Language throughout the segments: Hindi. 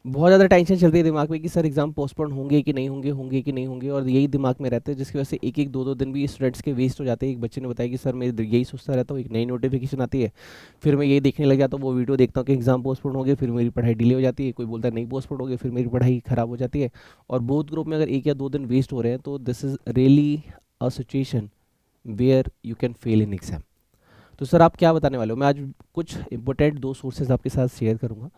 बहुत ज़्यादा टेंशन चलती है दिमाग में कि सर एग्ज़ाम पोस्टपोन होंगे कि नहीं होंगे, होंगे कि नहीं होंगे, और यही दिमाग में रहता है, जिसकी वजह से एक एक दो दो दिन भी स्टूडेंट्स के वेस्ट हो जाते हैं। एक बच्चे ने बताया कि सर मैं यही सोचता रहता हूँ, एक नई नोटिफिकेशन आती है, फिर मैं यही देखने लग जाता हूँ, वो वीडियो देखता हूँ कि एग्ज़ाम पोस्टपोन हो गए, फिर मेरी पढ़ाई डिले हो जाती है। कोई बोलता है नहीं पोस्टपोन हो गए, फिर मेरी पढ़ाई ख़राब हो जाती है। और बोथ ग्रुप में अगर एक या दो दिन वेस्ट हो रहे हैं, तो this is really a situation where you can fail in exam. तो सर आप क्या बताने वाले हो? मैं आज कुछ इंपॉर्टेंट दो सोर्सेज आपके साथ शेयर करूंगा,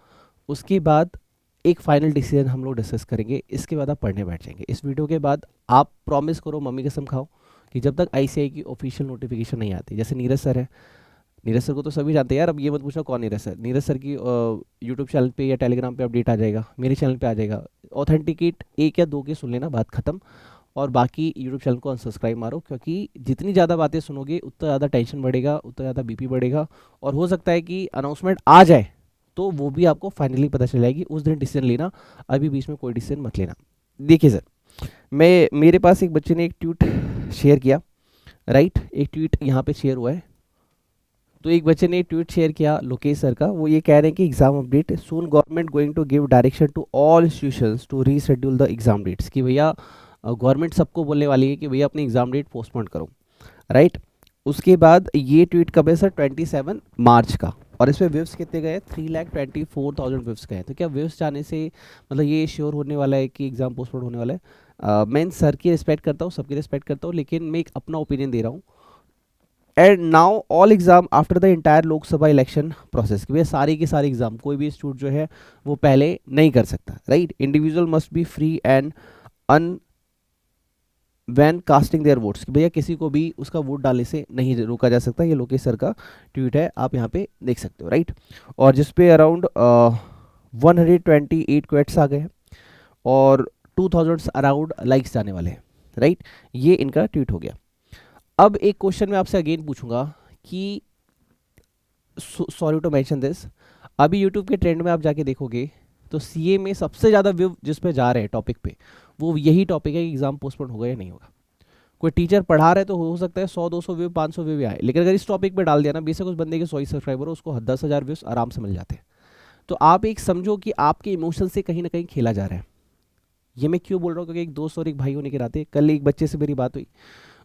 उसके बाद एक फाइनल डिसीजन हम लोग डिस्कस करेंगे, इसके बाद आप पढ़ने बैठ जाएंगे। इस वीडियो के बाद आप प्रॉमिस करो, मम्मी कसम खाओ, कि जब तक आईसीआई की ऑफिशियल नोटिफिकेशन नहीं आती, जैसे नीरज सर है, नीरज सर को तो सभी जानते हैं यार, अब ये मत पूछना कौन नीरज सर। नीरज सर की यूट्यूब चैनल पे या टेलीग्राम पे अपडेट आ जाएगा, मेरे चैनल पे आ जाएगा। ऑथेंटिकेट एक या दो के सुन लेना, बात खत्म। और बाकी यूट्यूब चैनल को अनसब्सक्राइब मारो, क्योंकि जितनी ज़्यादा बातें सुनोगे उतना ज़्यादा टेंशन बढ़ेगा, उतना ज़्यादा बीपी बढ़ेगा, और हो सकता है कि अनाउंसमेंट आ जाए तो वो भी आपको फाइनली पता चल जाएगी, उस दिन डिसीजन लेना, अभी बीच में कोई डिसीजन मत लेना। देखिए सर, मैं मेरे पास एक बच्चे ने एक ट्वीट शेयर किया, राइट, एक ट्वीट यहाँ पे शेयर हुआ है। तो एक बच्चे ने ट्वीट शेयर किया लोकेश सर का, वो ये कह रहे हैं कि exam update soon, government going to give direction to all institutions to reschedule the exam dates, कि भैया गवर्नमेंट सबको बोलने वाली है कि भैया अपनी एग्जाम डेट पोस्टपोन करो, राइट। उसके बाद ये ट्वीट कब है सर? 27 मार्च का। और इस पर व्यूज कितने गए? 3,24,000 व्यूज गए। तो क्या व्यूज जाने से मतलब ये श्योर होने वाला है कि एग्जाम पोस्टपोन होने वाला है? मैं इन सर की रिस्पेक्ट करता हूँ, सबकी रिस्पेक्ट करता हूँ, लेकिन मैं एक अपना ओपिनियन दे रहा हूँ। And now all exam after the entire Lok Sabha election process, कि भैया सारी के सारे एग्जाम कोई भी इंस्टीट्यूट जो है वो पहले नहीं कर सकता, right. Individual must be free and un van casting their votes, कि भैया किसी को भी उसका वोट डालने से नहीं रोका जा सकता। ये लोकेश सर का ट्वीट है, आप यहाँ पे देख सकते हो, राइट। और जिसपे अराउंड 128 क्वेट्स आ गए हैं, और 2000 अराउंड लाइक्स जाने वाले हैं, राइट। ये इनका ट्वीट हो गया। अब एक क्वेश्चन मैं आपसे अगेन पूछूंगा कि, सॉरी टू मेंशन दिस, अभी यूट्यूब के ट्रेंड में आप जाके देखोगे तो सीए में सबसे ज़्यादा व्यू जिस पे जा रहे हैं टॉपिक पे, वो यही टॉपिक है कि एग्जाम पोस्टपोन होगा या नहीं होगा। कोई टीचर पढ़ा रहा है तो हो सकता है 100-200 व्यू 500 व्यू भी आए, लेकिन अगर इस टॉपिक पे डाल दिया ना, बेशक उस बंदे के 100 सब्सक्राइबर हो, उसको 10,000 व्यूज आराम से मिल जाते हैं। तो आप एक समझो कि आपके इमोशन से कहीं ना कहीं खेला जा रहा है। ये मैं क्यों बोल रहा हूँ? क्योंकि एक दोस्त और एक भाई होने के नाते कल एक बच्चे से मेरी बात हुई,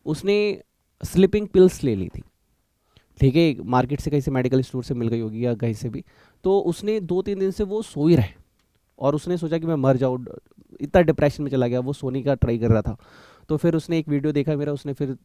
उसने स्लीपिंग पिल्स ले ली थी, ठीक है, मार्केट से कहीं से मेडिकल स्टोर से मिल गई होगी या कहीं से भी। तो उसने 2-3 दिन से वो सो ही रहे, और उसने सोचा कि मैं मर जाऊँ, इतना डिप्रेशन में चला गया, वो सोने का ट्राई कर रहा था। तो फिर उसने एक वीडियो देखा मेरा, उसने फिर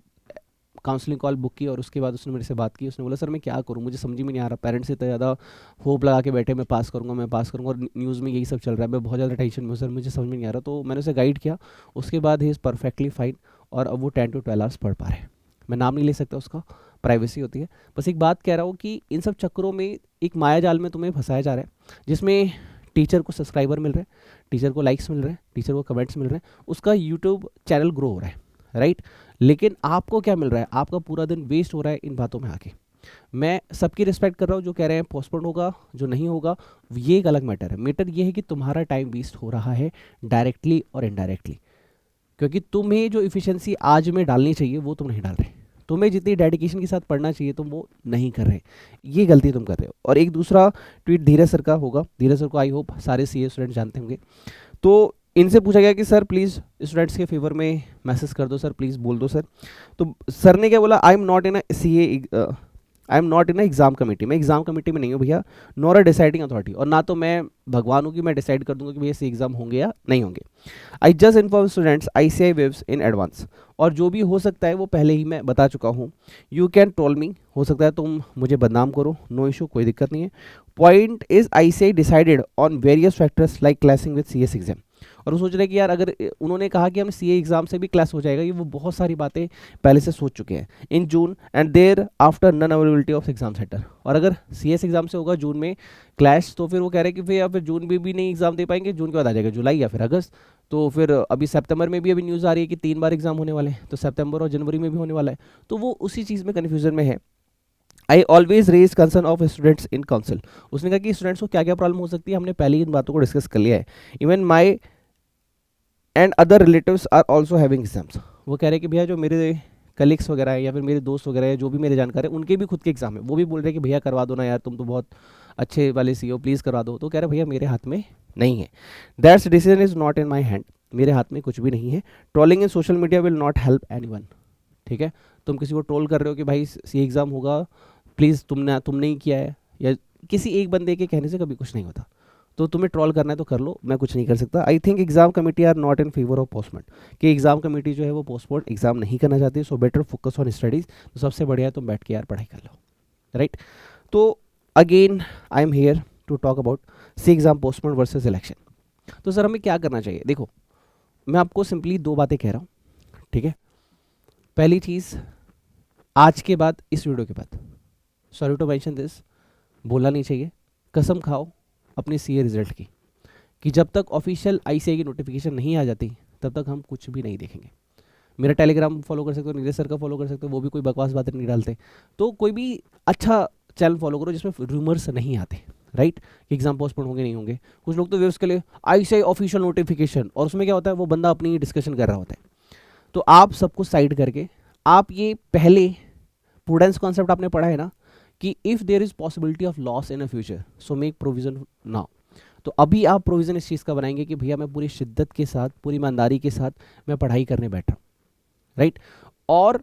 काउंसलिंग कॉल बुक की, और उसके बाद उसने मेरे से बात की। उसने बोला सर मैं क्या करूँ, मुझे समझ में नहीं आ रहा, पेरेंट्स से इतना ज़्यादा होप लगा के बैठे, मैं पास करूँगा मैं पास करूँगा, और न्यूज़ में यही सब चल रहा है, मैं बहुत ज़्यादा टेंशन में हूँ सर, मुझे समझ में नहीं आ रहा। तो मैंने उसे गाइड किया, उसके बाद ही इज़ परफेक्टली फाइन, और अब वो 10 to 12 आवर्स पढ़ पा रहे हैं। मैं नाम नहीं ले सकता उसका, प्राइवेसी होती है। बस एक बात कह रहा हूँ कि इन सब चक्करों में एक माया जाल में तुम्हें फंसाया जा रहा है, जिसमें टीचर को सब्सक्राइबर मिल रहे हैं, टीचर को लाइक्स मिल रहे हैं, टीचर को कमेंट्स मिल रहे हैं, उसका यूट्यूब चैनल ग्रो हो रहा है, राइट। लेकिन आपको क्या मिल रहा है? आपका पूरा दिन वेस्ट हो रहा है इन बातों में आके। मैं सबकी रिस्पेक्ट कर रहा हूँ जो कह रहे हैं पोस्टपोन होगा, जो नहीं होगा, ये एक अलग मैटर है। मैटर ये है कि तुम्हारा टाइम वेस्ट हो रहा है डायरेक्टली और इनडायरेक्टली, क्योंकि तुम्हें जो इफिशियंसी आज में डालनी चाहिए वो तुम नहीं डाल रहे, तुम्हें जितनी डेडिकेशन के साथ पढ़ना चाहिए तुम वो नहीं कर रहे। ये गलती तुम कर रहे हो। और एक दूसरा ट्वीट धीरज सर का होगा, धीरज सर को आई होप सारे सीए स्टूडेंट जानते होंगे। तो इनसे पूछा गया कि सर प्लीज़ स्टूडेंट्स के फेवर में मैसेज कर दो सर, प्लीज़ बोल दो सर। तो सर ने क्या बोला? I am not in a C A, I am not in a exam committee, मैं एग्जाम कमेटी में नहीं हूँ भैया, नॉर अ डिसाइडिंग अथॉरिटी, और ना तो मैं भगवान हूँ कि मैं डिसाइड कर दूंगा कि भैया से एग्जाम होंगे या नहीं होंगे। I just inform students ICI waves in advance, और जो भी हो सकता है वो पहले ही मैं बता चुका हूँ। यू कैन ट्रोल मी, हो सकता है तुम मुझे बदनाम करो, नो इशू, कोई दिक्कत नहीं है। Point is ICI decided on various factors like classing with CS exam. और वो सोच रहे हैं कि यार अगर उन्होंने कहा कि हम सीए एग्जाम से भी क्लास हो जाएगा, ये वो बहुत सारी बातें पहले से सोच चुके हैं। In June and thereafter non availability of exam centre, और अगर सीएस एग्जाम से होगा जून में क्लैश, तो फिर वो कह रहे हैं कि फिर या फिर जून में भी नहीं एग्जाम दे पाएंगे, जून के बाद आ जाएगा जुलाई या फिर अगस्त। तो फिर अभी सितंबर में भी अभी न्यूज़ आ रही है कि 3 बार एग्जाम होने वाले हैं, तो सितंबर और जनवरी में भी होने वाला है। तो वो उसी चीज़ में कन्फ्यूजन में है। I always raise concern of students in council, उसने कहा कि स्टूडेंट्स को क्या क्या प्रॉब्लम हो सकती है, हमने पहले ही इन बातों को डिस्कस कर लिया है। Even my and other relatives are also having exams, वो कह रहे हैं कि भैया जो मेरे कलीग्स वगैरह है या फिर मेरे दोस्त वगैरह है, जो भी मेरे जानकार है, उनके भी खुद के एग्जाम है, वो भी बोल रहे हैं कि भैया करवा दो ना यार, तुम तो बहुत अच्छे वाले CEO प्लीज़ करवा दो, तो कह रहे भैया मेरे हाथ में नहीं है, that's decision is not in my hand, मेरे हाथ में कुछ भी नहीं है। Trolling in social media will not help anyone. ठीक है, तुम किसी को ट्रोल कर रहे हो कि भाई सी एग्ज़ाम होगा, प्लीज़ तुमने ही किया है, या किसी एक बंदे के कहने से कभी कुछ नहीं होता। तो तुम्हें ट्रोल करना है तो कर लो, मैं कुछ नहीं कर सकता। I think exam committee are not in favour of postpone, कि एग्जाम कमेटी जो है वो पोस्टपोन एग्जाम नहीं करना चाहती, so better focus on studies. तो सबसे बढ़िया है तुम बैठ के यार पढ़ाई कर लो, राइट। तो again I am here to talk about C exam postpone versus election. तो सर हमें क्या करना चाहिए? देखो मैं आपको सिंपली दो बातें कह रहा हूँ, ठीक है। पहली चीज़, आज के बाद, इस वीडियो के बाद, सॉरी टू मेंशन दिस, बोलना नहीं चाहिए, कसम खाओ अपने सीए रिजल्ट की, कि जब तक ऑफिशियल आईसीआई की नोटिफिकेशन नहीं आ जाती तब तक हम कुछ भी नहीं देखेंगे। मेरा टेलीग्राम फॉलो कर सकते हो, नीरज सर का फॉलो कर सकते हो, वो भी कोई बकवास बातें नहीं डालते। तो कोई भी अच्छा चैनल फॉलो करो जिसमें रूमर्स नहीं आते, राइट, कि एग्जाम पोस्टपोन होंगे नहीं होंगे। कुछ लोग तो उसके लिए आईसीआई ऑफिशियल नोटिफिकेशन, और उसमें क्या होता है, वो बंदा अपनी डिस्कशन कर रहा होता है। तो आप सबको साइड करके, आप ये पहले प्रूडेंस कॉन्सेप्ट आपने पढ़ा है ना, कि if there is possibility of loss in a future so make provision now. तो अभी आप प्रोविज़न इस चीज़ का बनाएंगे कि भैया मैं पूरी शिद्दत के साथ, पूरी ईमानदारी के साथ मैं पढ़ाई करने बैठा, राइट। और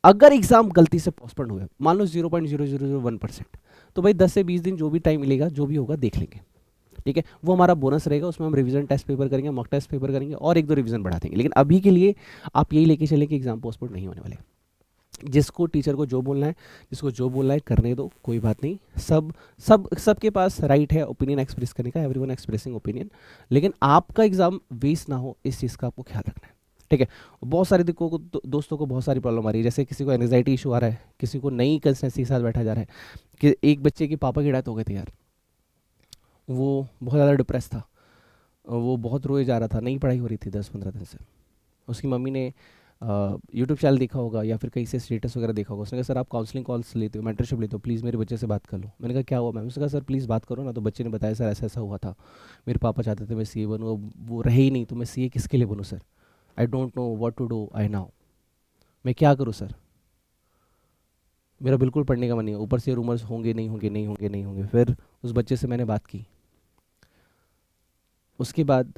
अगर एग्जाम गलती से पोस्टपोन हुए, मान लो 0.0001%, तो भाई 10 से 20 दिन जो भी टाइम मिलेगा, जो भी होगा देख लेंगे, ठीक है। वो हमारा बोनस रहेगा, उसमें हम रिवीजन टेस्ट पेपर करेंगे, मॉक टेस्ट पेपर करेंगे, और एक दो रिवीजन बढ़ा देंगे। लेकिन अभी के लिए आप यही लेके चले कि एग्जाम पोस्टपोन नहीं होने वाले। जिसको टीचर को जो बोलना है, जिसको जो बोलना है करने दो, कोई बात नहीं। सबके पास राइट है ओपिनियन एक्सप्रेस करने का, एवरीवन एक्सप्रेसिंग ओपिनियन, लेकिन आपका एग्जाम वेस्ट ना हो, इस चीज़ का आपको ख्याल रखना है, ठीक है। बहुत सारे दोस्तों को बहुत सारी प्रॉब्लम आ रही है, जैसे किसी को एंग्जाइटी इशू आ रहा है, किसी को नई कंसिस्टेंसी के साथ बैठा जा रहा है। कि एक बच्चे के पापा की डेथ हो गई थी यार, वो बहुत ज़्यादा डिप्रेस था, वो बहुत रोए जा रहा था, नई पढ़ाई हो रही थी 10-15 दिन से। उसकी मम्मी ने यूट्यूब चैनल देखा होगा या फिर कहीं से स्टेटस वगैरह देखा होगा, उसने कहा सर आप काउंसलिंग कॉल्स लेते हो, मेंटरशिप लेते हो, प्लीज़ मेरे बच्चे से बात कर लो। मैंने कहा क्या हुआ मैम? उसने कहा सर प्लीज़ बात करो ना। तो बच्चे ने बताया सर ऐसा ऐसा हुआ था, मेरे पापा चाहते थे मैं सीए बनूँ, वो रहे ही नहीं, तो मैं सीए किसके लिए बनूँ sir? I don't know what to do I now, मैं क्या करूँ सर? मेरा बिल्कुल पढ़ने का मन नहीं है, ऊपर से रूमर्स होंगे नहीं होंगे नहीं होंगे नहीं होंगे। फिर उस बच्चे से मैंने बात की, उसके बाद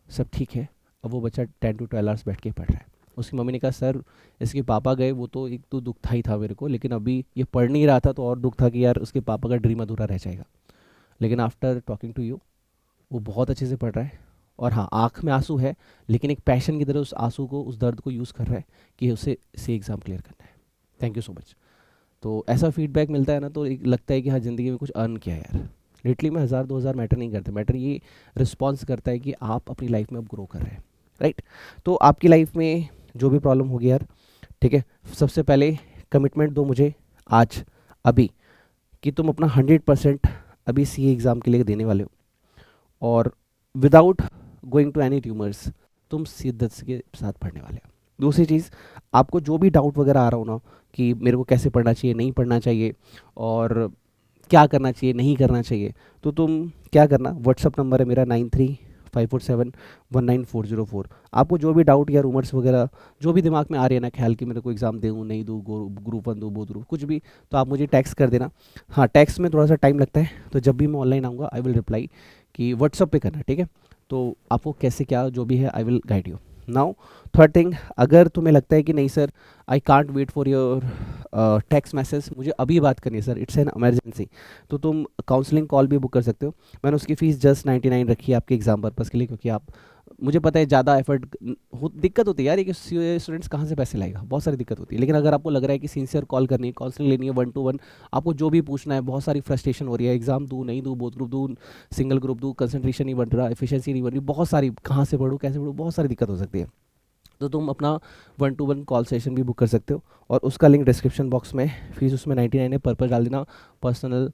सब ठीक है। अब वो बच्चा 10 to 12 आवर्स बैठ के पढ़ रहा है। उसकी मम्मी ने कहा सर इसके पापा गए, वो तो एक तो दुख था ही था मेरे को, लेकिन अभी ये पढ़ नहीं रहा था तो और दुख था कि यार उसके पापा का ड्रीम अधूरा रह जाएगा। लेकिन आफ्टर टॉकिंग टू यू, वो बहुत अच्छे से पढ़ रहा है। और हाँ, आँख में आंसू है, लेकिन एक पैशन की तरह उस आंसू को, उस दर्द को यूज़ कर रहा है कि उसे सी एग्ज़ाम क्लियर करना है। Thank you so much. तो ऐसा फीडबैक मिलता है ना, तो एक लगता है कि हाँ, ज़िंदगी में कुछ अर्न किया यार। लिटरली में 1000-2000 मैटर नहीं करते, मैटर ये रिस्पॉन्स करता है कि आप अपनी लाइफ में अब ग्रो कर रहे हैं, राइट। तो आपकी लाइफ में जो भी प्रॉब्लम होगी यार, ठीक है, सबसे पहले कमिटमेंट दो मुझे आज, अभी, कि तुम अपना 100% अभी सी एग्ज़ाम के लिए देने वाले हो, और without going to any rumours तुम शिद्दत के साथ पढ़ने वाले हो। दूसरी चीज़, आपको जो भी डाउट वगैरह आ रहा हो ना, कि मेरे को कैसे पढ़ना चाहिए, नहीं पढ़ना चाहिए, और क्या करना चाहिए, नहीं करना चाहिए, तो तुम क्या करना, व्हाट्सअप नंबर है मेरा 9354719404। आपको जो भी डाउट या रूमर्स वगैरह जो भी दिमाग में आ रही है ना ख्याल कि मेरे को एग्ज़ाम दूँ नहीं दूँ, ग्रुप 1 दूँ, वो दूँ, कुछ भी, तो आप मुझे टैक्स कर देना। हाँ, टैक्स में थोड़ा सा टाइम लगता है, तो जब भी मैं ऑनलाइन आऊँगा आई विल रिप्लाई, कि व्हाट्सअप पे करना, ठीक है। तो आपको कैसे क्या जो भी है I will guide you. Now third thing, अगर तुम्हें लगता है कि नहीं sir I can't wait for your text message, मुझे अभी बात करनी है सर, इट्स एन इमरजेंसी, तो तुम काउंसलिंग कॉल भी बुक कर सकते हो। मैंने उसकी फ़ीस जस्ट 99 रखी है आपके एग्जाम पर्पज़ के लिए, क्योंकि आप, मुझे पता है ज़्यादा एफर्ट दिक्कत होती है यार, कि स्टूडेंट्स कहाँ से पैसे लाएगा, बहुत सारी दिक्कत होती है। लेकिन अगर आपको लग रहा है कि सिंसियर कॉल करनी है, काउंसलिंग लेनी है 1-to-1, आपको जो भी पूछना है, बहुत सारी फ्रस्ट्रेशन हो रही है, एग्जाम दूँ नहीं दूँ, बोथ ग्रुप दूँ, सिंगल ग्रुप दूँ, कंसंट्रेशन नहीं बढ़ रहा, एफिशिएंसी नहीं बढ़ रही, बहुत सारी, कहाँ से पढ़ूँ कैसे पढ़ूँ, बहुत सारी दिक्कत हो सकती है। तो तुम अपना 1-to-1 कॉल सेशन भी बुक कर सकते हो, और उसका लिंक डिस्क्रिप्शन बॉक्स में, फीस उसमें 99 है, पर्पस डाल देना पर्सनल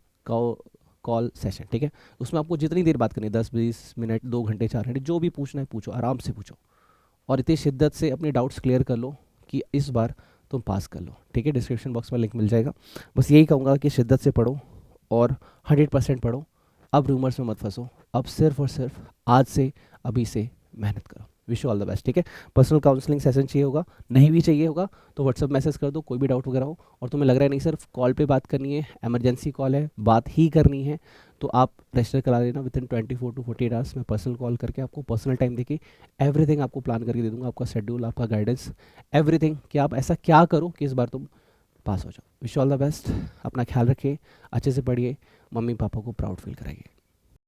कॉल सेशन, ठीक है। उसमें आपको जितनी देर बात करनी है, 10-20 मिनट, 2 घंटे, 4 घंटे, जो भी पूछना है पूछो, आराम से पूछो, और इतनी शिद्दत से अपने डाउट्स क्लियर कर लो कि इस बार तुम पास कर लो, ठीक है। डिस्क्रिप्शन बॉक्स में लिंक मिल जाएगा। बस यही कहूँगा कि शिद्दत से पढ़ो और 100% पढ़ो। अब रूमर्स में मत फंसो, अब सिर्फ और सिर्फ आज से, अभी से मेहनत करो। Wish you all the best, ठीक है। पर्सनल काउंसलिंग सेशन चाहिए होगा, नहीं भी चाहिए होगा तो व्हाट्सअप मैसेज कर दो, कोई भी डाउट वगैरह हो, और तुम्हें लग रहा है नहीं सर कॉल पे बात करनी है, इमरजेंसी कॉल है, बात ही करनी है, तो आप रजिस्टर करा लेना विद इन 24 to 48 आवर्स। मैं पर्सनल कॉल करके आपको पर्सनल टाइम देके एवरीथिंग आपको प्लान करके दे दूंगा, आपका शेड्यूल, आपका गाइडेंस, एवरीथिंग, कि आप ऐसा क्या करो कि इस बार तुम पास हो जाओ। विश ऑल द बेस्ट, अपना ख्याल रखिए, अच्छे से पढ़िए, मम्मी पापा को प्राउड फील कराइए।